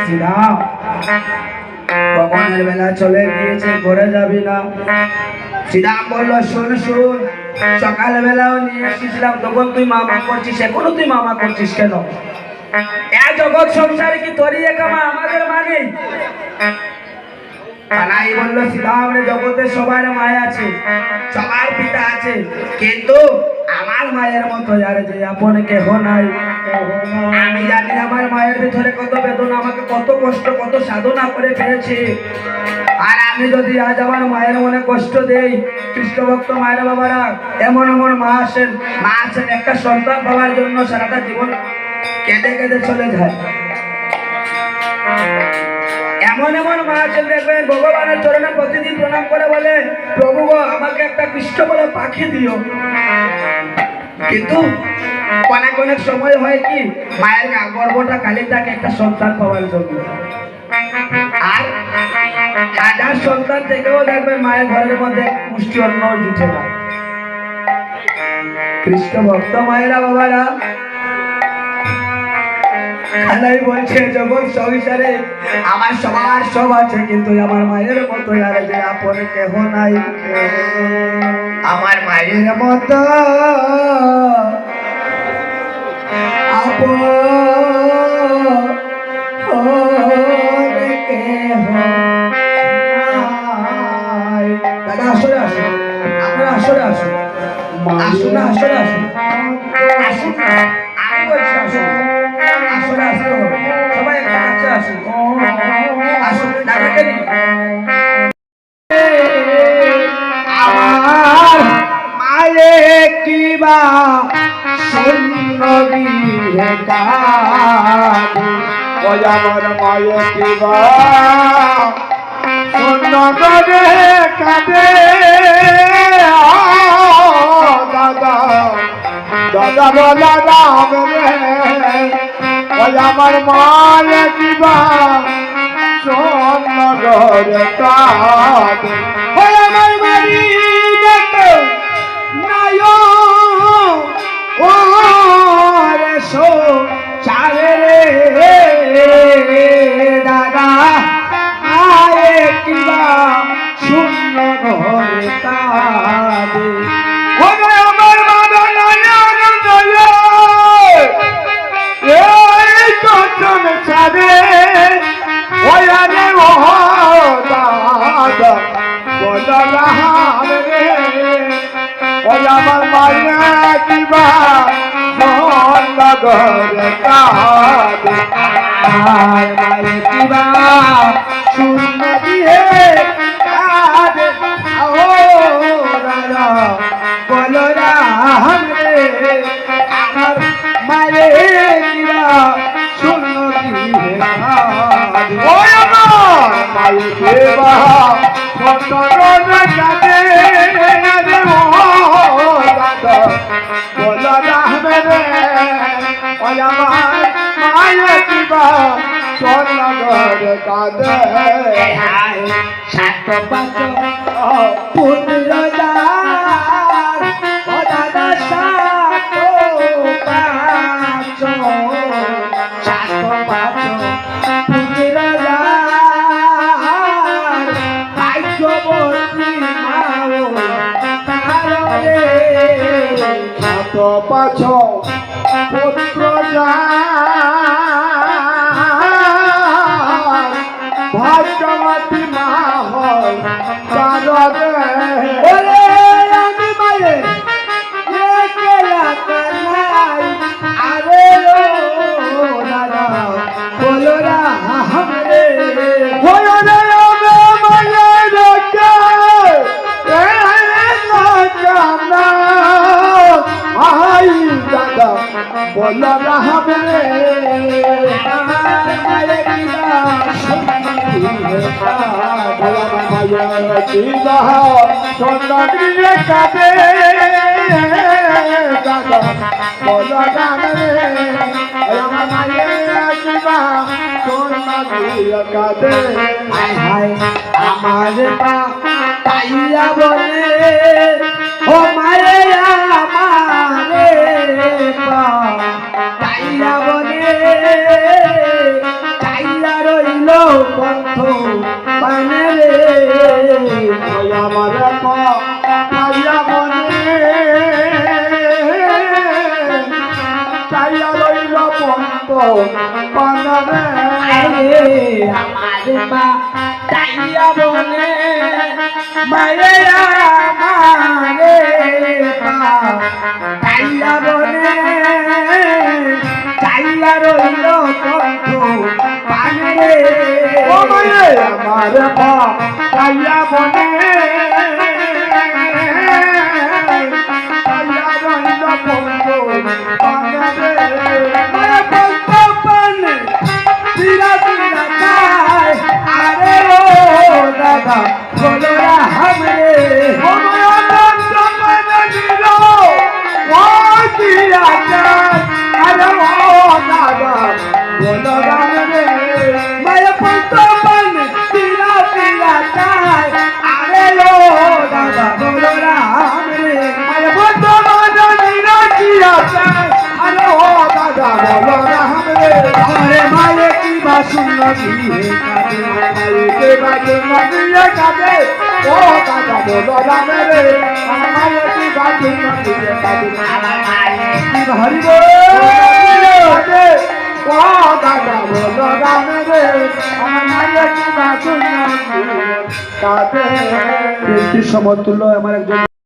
শ্রীরাম ভগবানের বেলা চলে গিয়েছে, ঘরে যাবি না? শ্রীরাম বলল, শোন শোন, সকালবেলাও নিয়ে এসেছিলাম, তখন তুই মামা করছিস, এখনো তুই মামা করছিস কেন? জগৎ সংসারে কি তোরই একা মা, আমাদের মা নেই? কানাই বলল, শ্রীরাম রে, জগতে সবার মায় আছে, সবার পিতা আছে, কিন্তু আমার মায়ের মতো আর যে আপন কেহ নাই। আমি জানি আমার মায়ের ভিতরে কত বেদনা, আমাকে কত কষ্ট, কত সাধনা করে পেয়েছে। আর আমি যদি আজ আমার মায়ের মনে কষ্ট দেই, কৃষ্ণ ভক্ত মায়ের বাবারা এমন এমন মা আছেন একটা সন্তান পাওয়ার জন্য সারাটা জীবন কেঁদে কেঁদে চলে যায়। এমন এমন মা আছেন দেখবেন ভগবানের চরণে প্রতিদিন প্রণাম করে বলে, প্রভু গো, আমাকে একটা কৃষ্ণ বলে পাখি দিও। কিন্তু অনেক অনেক সময় হয় কি, মায়ের গর্ভটা খালি থাকে একটা সন্তান পাওয়ার জন্য। আর হাজার সন্তান থেকেও দেখবেন মায়ের ঘরের মধ্যে পুষ্টি অন্ন জুটে না। কৃষ্ণ ভক্ত মায়েরা বাবারা খালাই বলছে, জগৎ সংসারে আমার সবার সব আছে, কিন্তু আমার মায়ের মতো আর যে আপন কেহ নাই। আমার মায়ের মতো আপন কেহ নাই। দাদা আসলে আসুন, আপনারা আসলে আসুন, আসুন না, আসলে আসুন, আসুন না, আমি বলছি আসুন, আসলে আসতে হবে, সবাই একটা কাছে আসুন, আসুন দাদাকে নিন। আমার মায়ে কিবা সুন্দরী ওই আমার মায়ে কিবা সুন্দরে কাঁদে। দাদা দাদা বলা রাম রে, ওই আমার মায়ে কিবা সুন্দরে কাঁদে। ওই আমার বাড়ি দেখো নাই ও রে সো চারে রে দাদা, আয়ে কিবা শূন্য ঘরে কাঁদে। ওরে আমার বাবা নয়ন দয়া, এই কখন ছাড়ে, ওই আরে ও দাদা বলা রাম রে, ওই আমার মায়া কিবা সন্দ ঘরে কাঁদে। আর মায়ে কিবা শূন্য দিয়ে কাঁদে। ও দাদা বলো রাম রে, আমার মায়ে কিবা শূন্য দিয়ে কাঁদে। ওই আমার মায়ে কিবা সন্দ ঘরে কাঁদে। আরে ও দাদা বলা রাম রে, ওই আমার মায়া কিবা সন্দ ঘরে কাঁদে। সাত পাঁচ পুত্র যার, ও দাদা সাত পাঁচ, সাত পাঁচ পুত্র যার, ভাগ্যবতী মাও তারে। সাত পাঁচ পুত্র ভাগ্যবতী মা হয় ওরে আমি মায়ের একলা কানাই, আরে ও দাদা বলো রাম রে। বল রাম রে, আমার মায়ের কিবা সন্ধ্যা কাঁদে। দাদা বল রাম রে, আমার মায়ের কিবা সন্ধ্যা কাঁদে। হায় হায় আমার পা তাইয়া বলে, ও মায়ে আমারে পা তাইয়া বলে, তাইয়া রই চাইয়া রইল পন্ত পানরে আরে আমার মা তাইয়া বনে মায়ে আমারে পা তাইয়া বনে তাইয়া রইল কণ্ঠ পানে ও মায়ে আমার পা চাইয়া বনে চাইয়া রইল পন্ত পানরে মায়া কণ্ঠ পানে তিরা তিরা তাই আরে ও দাদা বলরা হামরে ও মায়া নন্দ পানে দিল ও দিয়া চাই আরে ও দাদা বলো রাম রে মায়া কণ্ঠ পানে তিরা তিরা তাই আরে ও দাদা বলরা হামরে মায়া বন্ধ মানে দিল দিয়া চাই আরে ও দাদা বলো রাম রে আরে মায়ে কি বাসুন দিয়ে কাঁদে মাইকে বাজে নদিয়ে কাঁদে ও দাদা বলো রাম রে আমার মাইকে বাজে নদিয়ে কাঁদে আমার মায়ে কি হরি বল কাঁদে ও দাদা বলো রাম রে আমার মাইকে বাজে নদিয়ে কাঁদে সমতুল্য আমার একজন